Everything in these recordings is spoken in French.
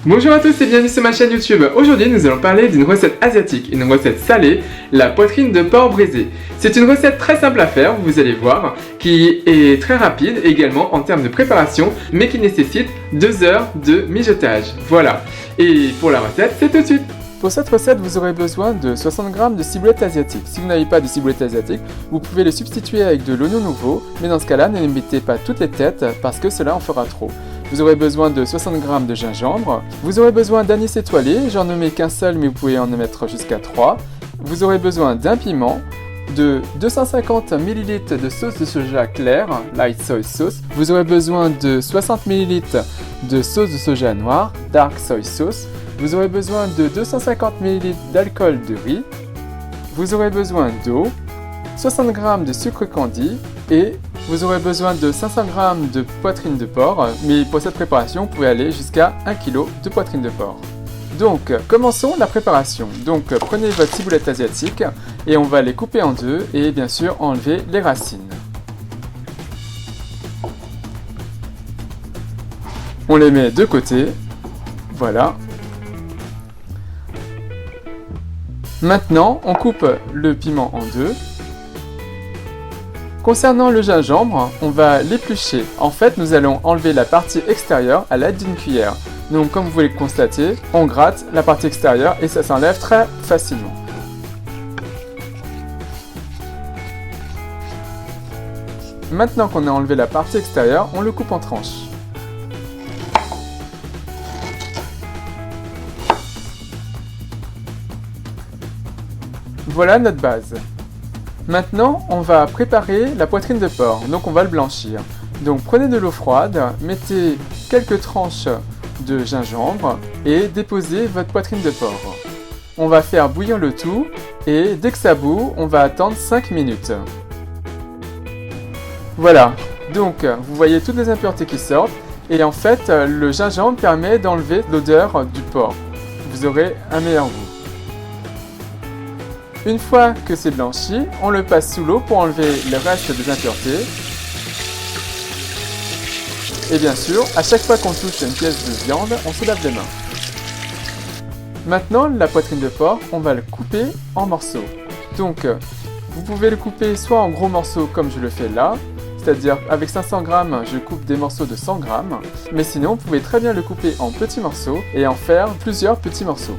Bonjour à tous et bienvenue sur ma chaîne YouTube. Aujourd'hui nous allons parler d'une recette asiatique, une recette salée, la poitrine de porc braisée. C'est une recette très simple à faire, vous allez voir, qui est très rapide également en termes de préparation, mais qui nécessite 2 heures de mijotage. Voilà, et pour la recette, c'est tout de suite. Pour cette recette, vous aurez besoin de 60 g de ciboulette asiatique. Si vous n'avez pas de ciboulette asiatique, vous pouvez les substituer avec de l'oignon nouveau, mais dans ce cas-là, ne les mettez pas toutes les têtes parce que cela en fera trop. Vous aurez besoin de 60 g de gingembre. Vous aurez besoin d'anis étoilé, j'en mets qu'un seul, mais vous pouvez en mettre jusqu'à 3. Vous aurez besoin d'un piment, de 250 ml de sauce de soja claire, light soy sauce. Vous aurez besoin de 60 ml de sauce de soja noire, dark soy sauce. Vous aurez besoin de 250 ml d'alcool de riz. Vous aurez besoin d'eau, 60 g de sucre candi et vous aurez besoin de 500 g de poitrine de porc. Mais pour cette préparation, vous pouvez aller jusqu'à 1 kg de poitrine de porc. Donc, commençons la préparation. Donc, prenez votre ciboulette asiatique et on va les couper en deux et bien sûr enlever les racines. On les met de côté. Voilà. Maintenant, on coupe le piment en deux. Concernant le gingembre, on va l'éplucher. En fait, nous allons enlever la partie extérieure à l'aide d'une cuillère. Donc, comme vous pouvez le constater, on gratte la partie extérieure et ça s'enlève très facilement. Maintenant qu'on a enlevé la partie extérieure, on le coupe en tranches. Voilà notre base. Maintenant, on va préparer la poitrine de porc, donc on va le blanchir. Donc prenez de l'eau froide, mettez quelques tranches de gingembre et déposez votre poitrine de porc. On va faire bouillir le tout et dès que ça bout, on va attendre 5 minutes. Voilà, donc vous voyez toutes les impuretés qui sortent et en fait, le gingembre permet d'enlever l'odeur du porc. Vous aurez un meilleur goût. Une fois que c'est blanchi, on le passe sous l'eau pour enlever le reste des impuretés. Et bien sûr, à chaque fois qu'on touche une pièce de viande, on se lave les mains. Maintenant, la poitrine de porc, on va le couper en morceaux. Donc, vous pouvez le couper soit en gros morceaux comme je le fais là, c'est-à-dire avec 500 g, je coupe des morceaux de 100 g, mais sinon, vous pouvez très bien le couper en petits morceaux et en faire plusieurs petits morceaux.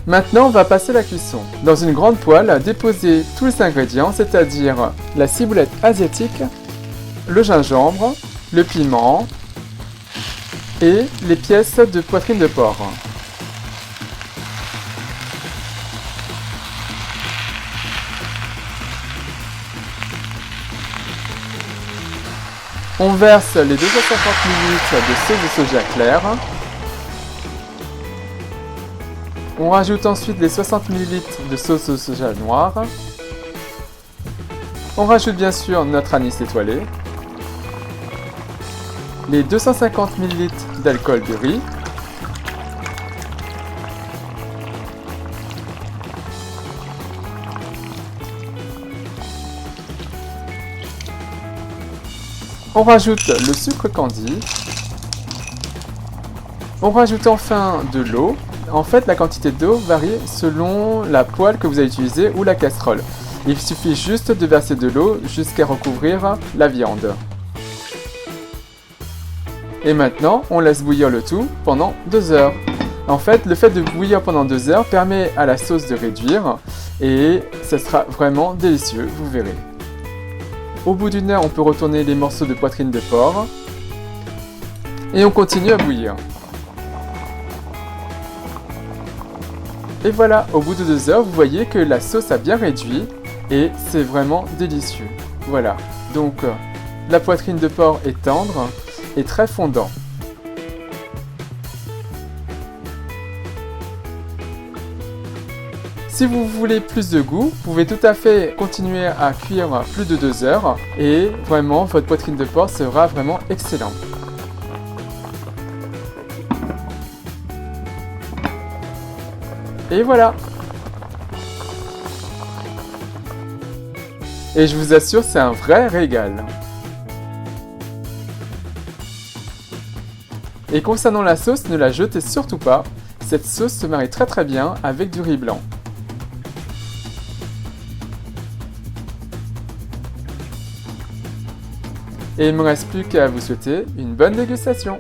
Maintenant, on va passer la cuisson. Dans une grande poêle, déposez tous les ingrédients, c'est-à-dire la ciboulette asiatique, le gingembre, le piment et les pièces de poitrine de porc. On verse les 250 ml de sauce de soja claire. On rajoute ensuite les 60 ml de sauce de soja noire. On rajoute bien sûr notre anis étoilé. Les 250 ml d'alcool de riz. On rajoute le sucre candi. On rajoute enfin de l'eau. En fait, la quantité d'eau varie selon la poêle que vous avez utilisée ou la casserole. Il suffit juste de verser de l'eau jusqu'à recouvrir la viande. Et maintenant, on laisse bouillir le tout pendant 2 heures. En fait, le fait de bouillir pendant 2 heures permet à la sauce de réduire et ça sera vraiment délicieux, vous verrez. Au bout d'1 heure, on peut retourner les morceaux de poitrine de porc et on continue à bouillir. Et voilà, au bout de 2 heures, vous voyez que la sauce a bien réduit et c'est vraiment délicieux. Voilà, donc la poitrine de porc est tendre et très fondant. Si vous voulez plus de goût, vous pouvez tout à fait continuer à cuire plus de 2 heures et vraiment votre poitrine de porc sera vraiment excellente. Et voilà. Et je vous assure, c'est un vrai régal. Et concernant la sauce, ne la jetez surtout pas. Cette sauce se marie très bien avec du riz blanc. Et il ne me reste plus qu'à vous souhaiter une bonne dégustation.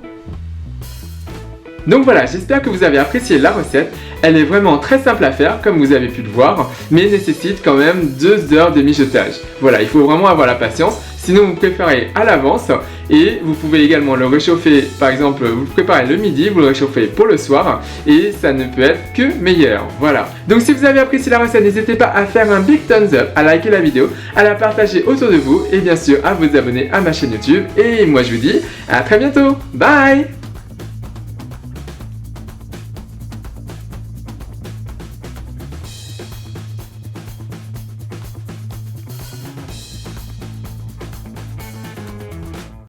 Donc voilà, j'espère que vous avez apprécié la recette. Elle est vraiment très simple à faire, comme vous avez pu le voir, mais nécessite quand même 2 heures de mijotage. Voilà, il faut vraiment avoir la patience, sinon vous préparez à l'avance et vous pouvez également le réchauffer, par exemple, vous le préparez le midi, vous le réchauffez pour le soir et ça ne peut être que meilleur. Voilà. Donc si vous avez apprécié la recette, n'hésitez pas à faire un big thumbs up, à liker la vidéo, à la partager autour de vous et bien sûr à vous abonner à ma chaîne YouTube. Et moi je vous dis à très bientôt. Bye!